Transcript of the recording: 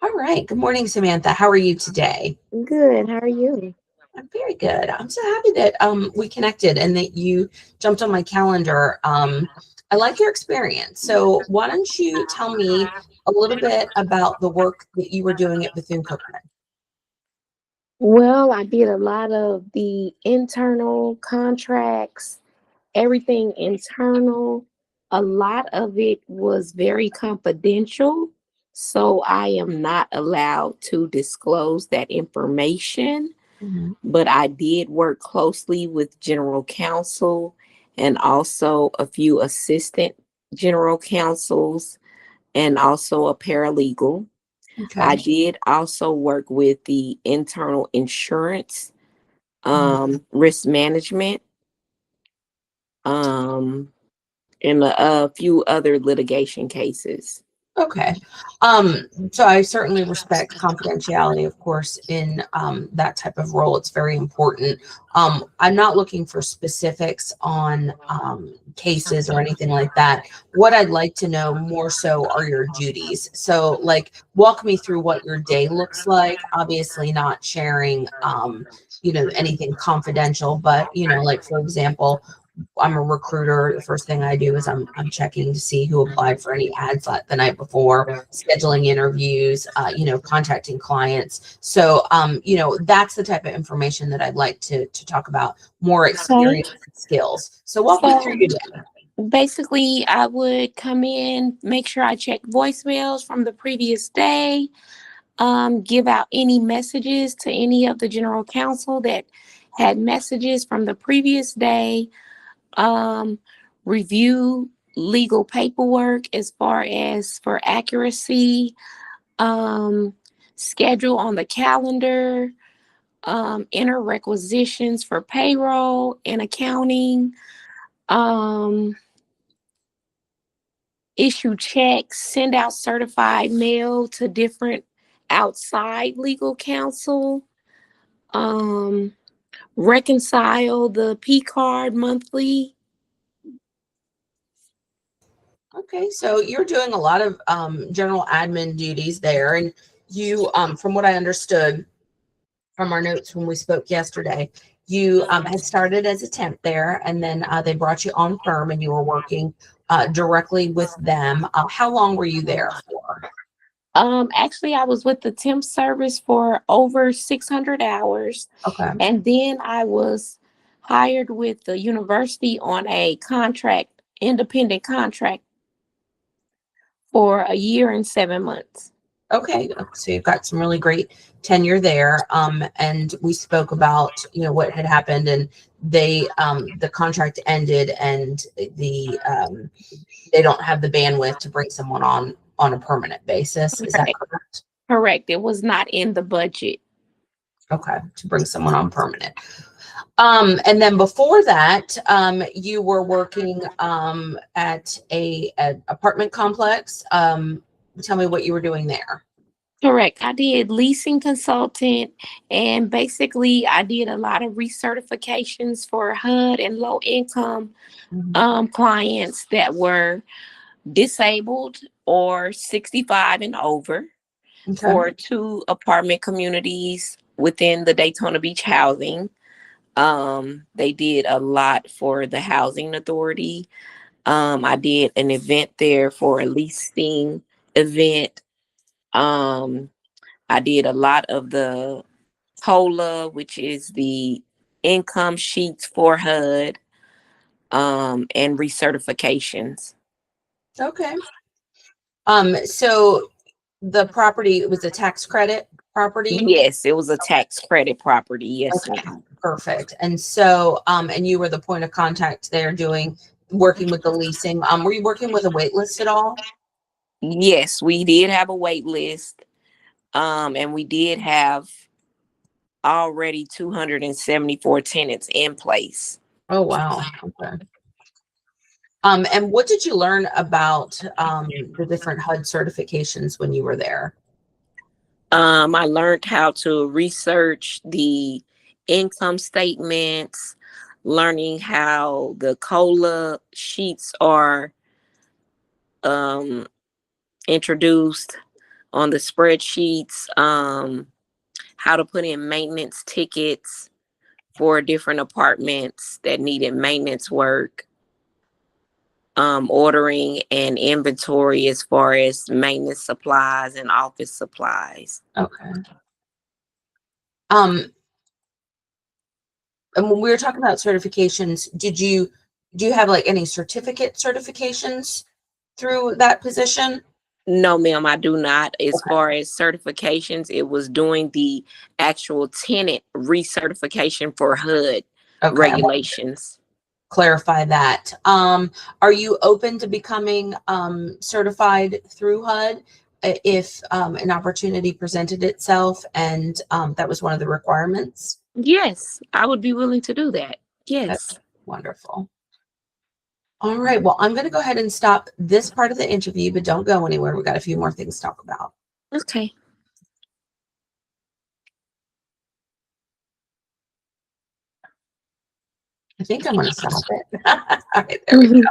All right. Good morning, Samantha. How are you today? Good. How are you? I'm very good. I'm so happy that we connected and that you jumped on my calendar. I like your experience. So why don't you tell me a little bit about the work that you were doing at Bethune-Cookman? Well, I did a lot of the internal contracts, everything internal. A lot of it was very confidential. So I am not allowed to disclose that information. Mhm. But I did work closely with general counsel and also a few assistant general counsels and also a paralegal. Okay. I did also work with the internal insurance, Mhm. risk management, um, and a few other litigation cases. Okay. So I certainly respect confidentiality, of course, in that type of role. It's very important. I'm not looking for specifics on cases or anything like that. What I'd like to know more so are your duties. So, like, walk me through what your day looks like. Obviously, not sharing, anything confidential, but, like, for example, I'm a recruiter. The first thing I do is I'm checking to see who applied for any ads like the night before, scheduling interviews, contacting clients. So, that's the type of information that I'd like to talk about, more Okay. experience and skills. So walk me through So your day. basically, I would come in, make sure I check voicemails from the previous day, give out any messages to any of the general counsel that had messages from the previous day, um, review legal paperwork as far as for accuracy, um, schedule on the calendar, enter requisitions for payroll and accounting, um, issue checks, send out certified mail to different outside legal counsel, um, reconcile the P card monthly. Okay, so you're doing a lot of general admin duties there, and you, from what I understood from our notes when we spoke yesterday, you had started as a temp there, and then they brought you on perm, and you were working directly with them. How long were you there for? Actually, I was with the temp service for over 600 hours, Okay. and then I was hired with the university on a contract, independent contract for a year and 7 months. Okay, so you've got some really great tenure there. And we spoke about, what had happened, and the contract ended, and they don't have the bandwidth to bring someone on a permanent basis. Is that Correct. correct? Correct. It was not in the budget. Okay, to bring someone on permanent. And then before that, you were working at an apartment complex. Tell me what you were doing there. Correct. I did leasing consultant, and basically I did a lot of recertifications for HUD and low income Mhm. clients that were disabled or 65 and over Okay. for two apartment communities within the Daytona Beach housing. They did a lot for the housing authority. I did an event there for a leasing event. Um, I did a lot of the COLA, which is the income sheets for HUD, and recertifications. Okay. So the property was a tax credit property. Yes, it was a tax credit property. Yes, Okay, ma'am. perfect. And so, and you were the point of contact there working with the leasing. Were you working with a wait list at all? Yes, we did have a wait list, and we did have already 274 tenants in place. Oh, wow. Okay. And what did you learn about the different HUD certifications when you were there? I learned how to research the income statements, learning how the COLA sheets are um, introduced, on the spreadsheets, how to put in maintenance tickets for different apartments that needed maintenance work, ordering and inventory as far as maintenance supplies and office supplies. Okay. And when we were talking about certifications, do you have like any certificate certifications through that position? No, ma'am, I do not. As Okay. far as certifications, it was doing the actual tenant recertification for HUD Okay. regulations. Clarify that. Are you open to becoming certified through HUD if an opportunity presented itself and that was one of the requirements? Yes, I would be willing to do that. That's Yes. wonderful. All right. Well, I'm going to go ahead and stop this part of the interview, but don't go anywhere. We've got a few more things to talk about. Okay. I think I'm going to stop it. All right, there we go.